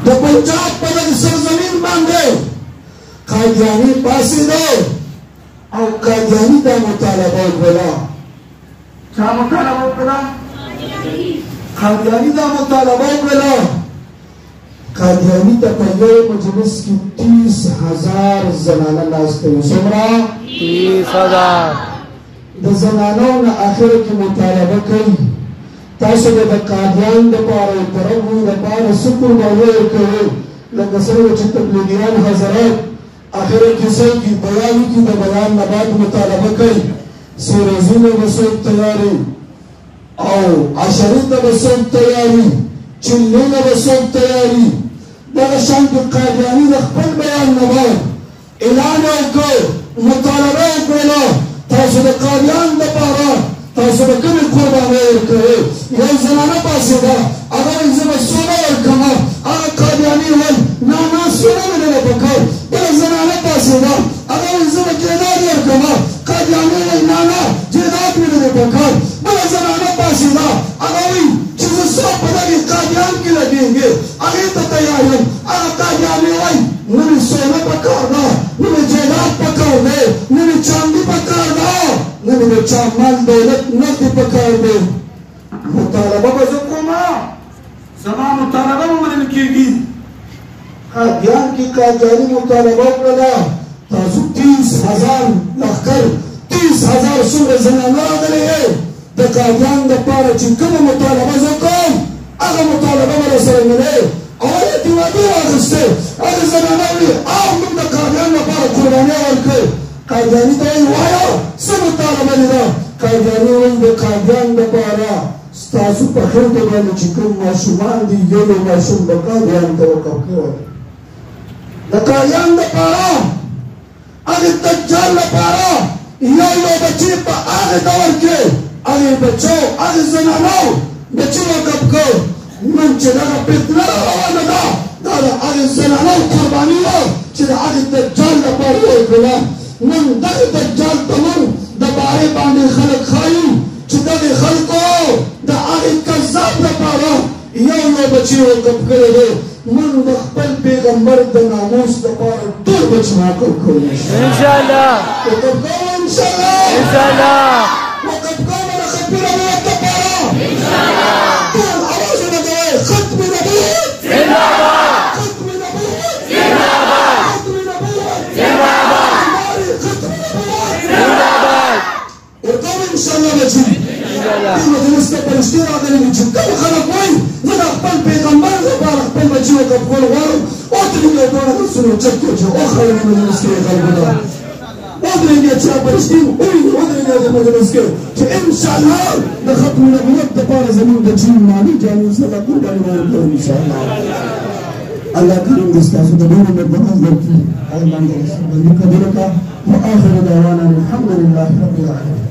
د پنجاب په دغه سرزمین باندې قادیاني پاڅېده او قادیاني دا مطالبه وکړه. چا مطالبه وکړه؟ قادیاني دا مطالبه وکړه. قادیاني ته په یو مجلس کې 30,000 زنانه ناستې وې. څومره؟ 30,000. د زنانو نه اخر کې مطالبه کوي تاسو د قادیان دپاره او تربو دپاره څه قربانۍ ورکوئ، لکه څنګه چې تبلیغیان حضرات اخر کیسه کې بیان کې د بیان نه بعد مطالبه کوي، سیریزونه به څوک تیاري او عشرې ته به څوک تیاري، چلونه به څوک تیاري. دغه شان کې قادیاني د خپل بیان نه بعد اعلان وکړ، مطالبه وکړله تاسو د قادیان دپاره تاسو به کومې قربانۍ ورکوئ. یو زنانه پاڅېده، هغه وایي زه به سوله ورکومه. هغه قادیاني ویل نه نه سوله مې نه ده پکار. بله زنانه پاڅېده، هغه وایي زه به جیداد ورکومه. قادیاني وایي نه نه جیداد مې نه ده پکار. بله زنانه پاڅېده، هغه وایي چې زه څوک په دغې قادیان کې لګېږي هغې ته تیار یم. هغه قادیاني وایي نه مې سوله پکار ده، نه مې جیداد پکار دی، نه مې چاندي پکار ده، نه مې د چا مال دولت نقد پکار دی. مطالبه به زه کومه، زما مطالبه به منل کېږي. قادیان کې قادیاني مطالبه وکړله تاسو 30,000 لښکر 30,000 څومره زنانه راغلې وې د قادیان دپاره چې کومه مطالبه زه کوم هغه مطالبه به راسره منې او هغې وعدې واخیستې. هغې زنانه وویل او موږ د قادیان لپاره قربانۍ ورکوو. قادیاني ته یې ووایه څه مطالبه دې ده؟ قادیاني وویل د قادیان دپاره ستاسو په خلکو باندې چې کوم ماشومان دي یو یو ماشوم به قادیان ته وقف کوي. د قادیان دپاره هغې دجال لپاره یو یو بچي په هغې دور کې هغې بچو هغې زنانو بچي وقف کړو. نن چې دغه فتنه روانه ده دا د هغې زنانو قرباني وه چې د هغې دجال لپاره یې کړله. نن دغې دجال ته موږ د بارې باندې خلک ښایو چې دغې خلکو د هغې کذاب لپاره یو یو بچي وقف کړی دی. موږ د خپل پیغمبر د ناموس لپاره ټول بچي وقف کوو انشاءالله. وقف کوو انشاءالله. انشاءالله. وقف کوو د ختم نبوت لپاره انشاءالله. ټول اوازونه کوئ ختم نبوت زنده‌باد، ختم نبوت زنده‌باد، ختم نبوت زنده‌باد، ختم نبوت زنده‌باد. ورکوو انشاءالله بچي. دې مجلس ته فرشتې راغلي دي چې کوم خلک وایي زه د خپل پیغمبر لپاره خپل بچي وقف کول غواړم. ودرېږئ دواړه لاسونه اوچت کړئ چې وخوړئ مجلس کې خلکو ته. ودرېږئ چې فرشتې ووایي ودرېږئ د مجلس کې چې انشاءالله د ختم نبوت دپاره زموږ د چین مالي جامې سره قرباني به ورکوو انشاءالله. الله کریم دې ستاسو د ډېرو مهرباني درکړي. الله باندې قبول کړه. وآخر دعوانا الحمد لله رب العالمين.